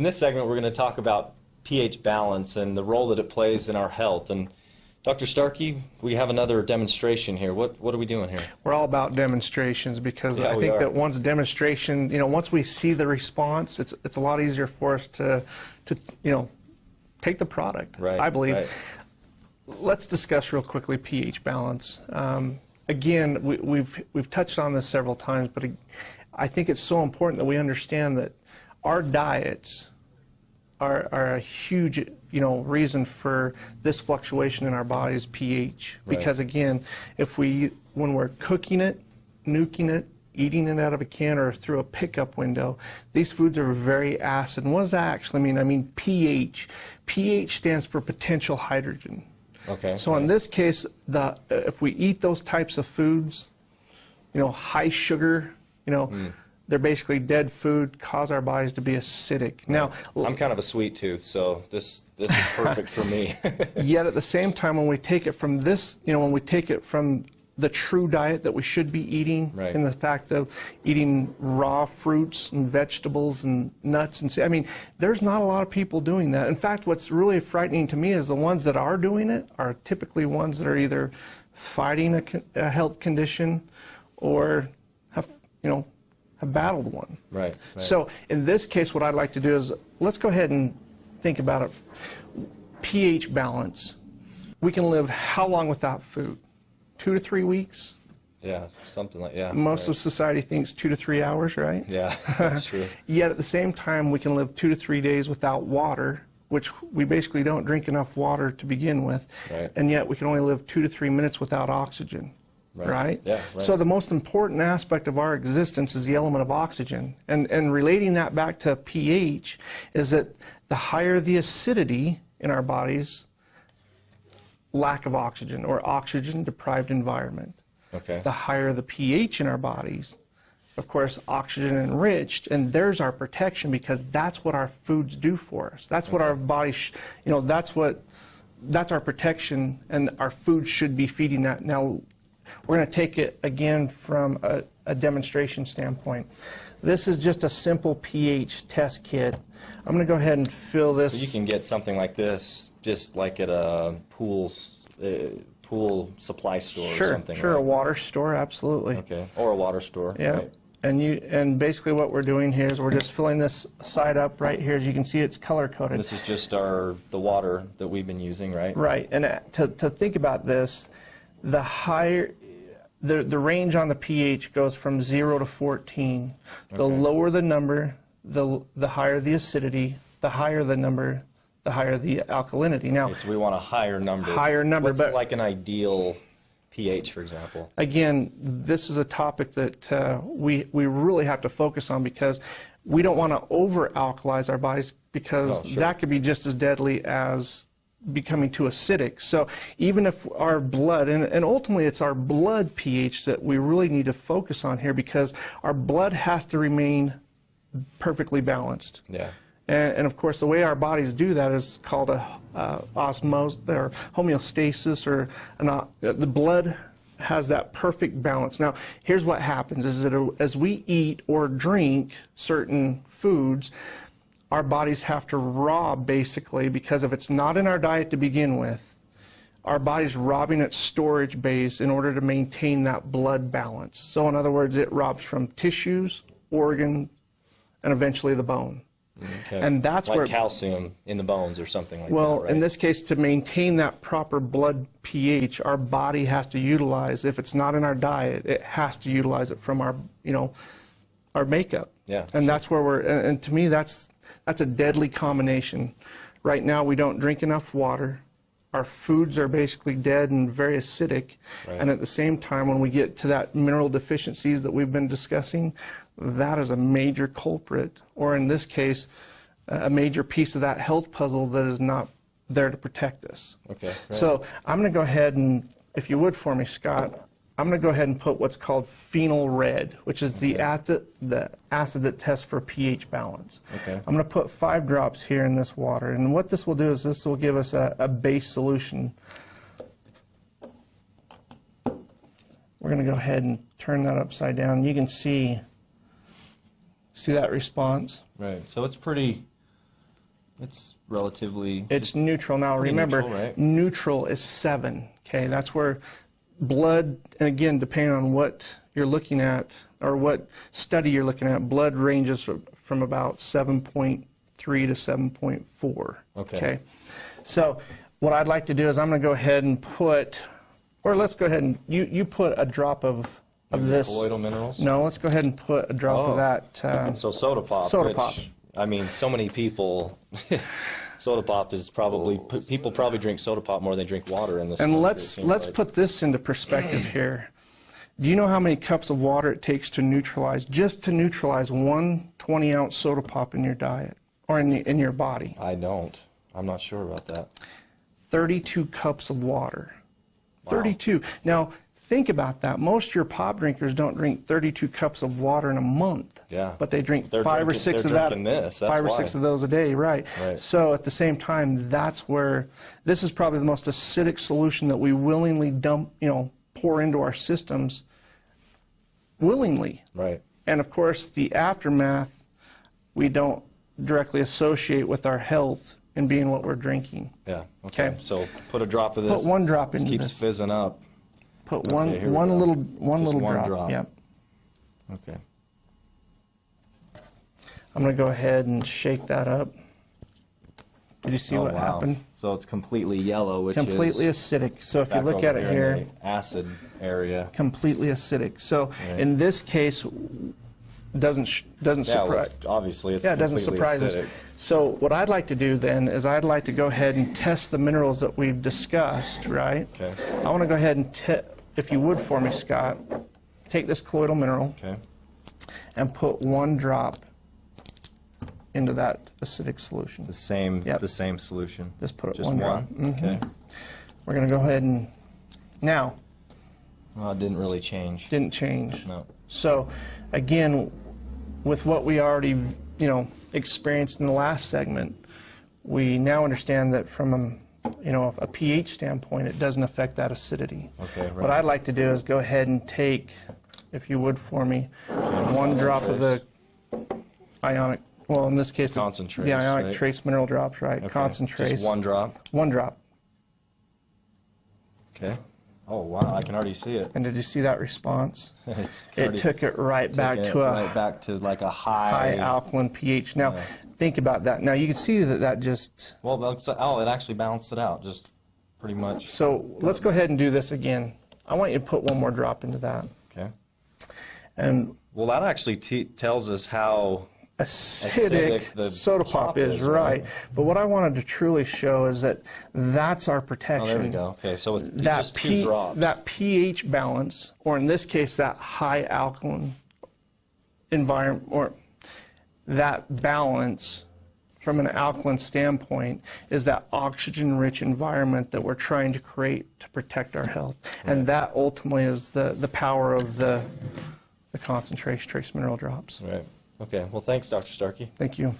In this segment, we're going to talk about pH balance and the role that it plays in our health. And Dr. Starkey, we have another demonstration here. What are we doing here? We're all about demonstrations because Yeah, I think that once demonstration, once we see the response, it's a lot easier for us to take the product, Right, I believe. right. Let's discuss real quickly pH balance. Again, we've touched on this several times, but I think it's so important that we understand that our diets are a huge reason for this fluctuation in our body's pH. Right. Because again, when we're cooking it, nuking it, eating it out of a can or through a pickup window, these foods are very acid. And what does that actually mean? I mean pH. pH stands for potential hydrogen. Okay. So in this case, if we eat those types of foods, high sugar, they're basically dead food, cause our bodies to be acidic. Now, I'm kind of a sweet tooth, so this is perfect for me. Yet at the same time, when we take it from when we take it from the true diet that we should be eating, Right. and the fact of eating raw fruits and vegetables and nuts, there's not a lot of people doing that. In fact, what's really frightening to me is the ones that are doing it are typically ones that are either fighting a health condition or have battled one. Right. So in this case, what I'd like to do is let's go ahead and think about it. pH balance. We can live how long without food? 2 to 3 weeks? Yeah, something like, yeah. Most right. of society thinks 2 to 3 hours, right? Yeah, that's true. Yet at the same time, we can live 2 to 3 days without water, which we basically don't drink enough water to begin with. Right. And yet we can only live 2 to 3 minutes without oxygen. Right? Yeah, right. So the most important aspect of our existence is the element of oxygen. And relating that back to pH is that the higher the acidity in our bodies, lack of oxygen or oxygen-deprived environment. Okay. The higher the pH in our bodies, of course, oxygen enriched, and there's our protection because that's what our foods do for us. That's what our bodies, that's our protection, and our food should be feeding that. Now, we're going to take it again from a demonstration standpoint. This is just a simple pH test kit. I'm going to go ahead and fill this. So you can get something like this just like at a pool supply store or something. Sure, right? a water store, absolutely. Okay, or a water store. Yeah. Right. And basically what we're doing here is we're just filling this side up right here. As you can see, it's color coded. This is just the water that we've been using, right? Right. And to think about this, the higher the range on the pH goes from 0 to 14. The lower the number, the higher the acidity. The higher the number, the higher the alkalinity. Now, Okay, so we want a higher number. Higher number, What's but like an ideal pH, for example? again, this is a topic that we really have to focus on because we don't want to over-alkalize our bodies because that could be just as deadly as becoming too acidic. So even if our blood, and ultimately it's our blood pH that we really need to focus on here because our blood has to remain perfectly balanced. Yeah. And of course, the way our bodies do that is called osmosis or homeostasis, or the blood has that perfect balance. Now, here's what happens: is that as we eat or drink certain foods, our bodies have to rob, basically, because if it's not in our diet to begin with, our body's robbing its storage bays in order to maintain that blood balance. So in other words, it robs from tissues, organs, and eventually the bone. Okay. And that's like where calcium in the bones or something like well, that, right? in this case, to maintain that proper blood pH, our body has to utilize, if it's not in our diet, it has to utilize it from our, our makeup. Yeah. And that's where and to me, that's a deadly combination. Right now, we don't drink enough water. Our foods are basically dead and very acidic. Right. And at the same time, when we get to that mineral deficiencies that we've been discussing, that is a major culprit, or in this case, a major piece of that health puzzle that is not there to protect us. Okay. Right. So I'm going to go ahead and, if you would for me, Scott, I'm going to go ahead and put what's called phenol red, which is the acid that tests for pH balance. Okay. I'm going to put 5 drops here in this water, and what this will do is this will give us a base solution. We're going to go ahead and turn that upside down. You can see that response. Right. So it's pretty It's relatively. It's neutral. Now pretty remember, neutral, right? neutral is 7. Okay, that's where blood, and again, depending on what you're looking at or what study you're looking at, blood ranges from about 7.3 to 7.4. Okay. So what I'd like to do is I'm going to go ahead and put, or let's go ahead and you put a drop of this. Colloidal minerals? No, let's go ahead and put a drop of that. So soda pop. Soda which, pop. I mean, so many people. Soda pop is probably people probably drink soda pop more than they drink water in this. And country, let's it seems like. put this into perspective here. Do you know how many cups of water it takes to neutralize, just to neutralize one 20-ounce soda pop in your diet or in your body? I don't. I'm not sure about that. 32 cups of water. Wow. 32. Now, think about that. Most of your pop drinkers don't drink 32 cups of water in a month. Yeah. But they drink They're 5 or drinking- 6 of they're that. drinking this, that's 5 or why. 6 of those a day, right. So at the same time, that's where this is probably the most acidic solution that we willingly pour into our systems willingly. Right. And of course, the aftermath we don't directly associate with our health and being what we're drinking. Yeah. Okay. Okay. So put a drop of this. Put one drop This into keeps this. fizzing up. Put Okay, one here we one go. little Just little one drop. drop. Yep. Okay. I'm going to go ahead and shake that up. Did you see what happened? So it's completely yellow, which Completely is acidic. So if you back look over at it in here, the acid area. completely acidic. So Right. in this case, doesn't Yeah, well, surprise. it's, obviously it's Yeah, it doesn't completely surprise us. acidic. So what I'd like to do then is I'd like to go ahead and test the minerals that we've discussed, right? Okay. I want to go ahead and, if you would for me, Scott, take this colloidal mineral Okay. and put one drop into that acidic solution. The same. Yep. The same solution. Just put it Just one one. drop. Okay. We're going to go ahead and, now, Well, it didn't really change. didn't change. No. So again, with what we already, experienced in the last segment, we now understand that from a pH standpoint, it doesn't affect that acidity. Okay. Right. What I'd like to do is go ahead and take, if you would for me, one drop of the ionic, well, in this case, Concentrates, the ionic right? trace mineral drops, right? Okay. Concentrates. Just one drop. One drop. Okay. Oh wow! I can already see it. And did you see that response? It's It already took it right back taken to it a right back to like a high alkaline pH. Now, think about that. Now, you can see that just... Well, it actually balanced it out, just pretty much. So let's go ahead and do this again. I want you to put one more drop into that. Okay. And Well, that actually tells us how acidic the soda pop is, right. But what I wanted to truly show is that that's our protection. Oh, there we go. Okay, so with That, just 2 drops. that pH balance, or in this case, that high alkaline environment, or that balance from an alkaline standpoint is that oxygen-rich environment that we're trying to create to protect our health. And that ultimately is the power of the concentration trace mineral drops. Right. Okay. Well, thanks, Dr. Starkey. Thank you.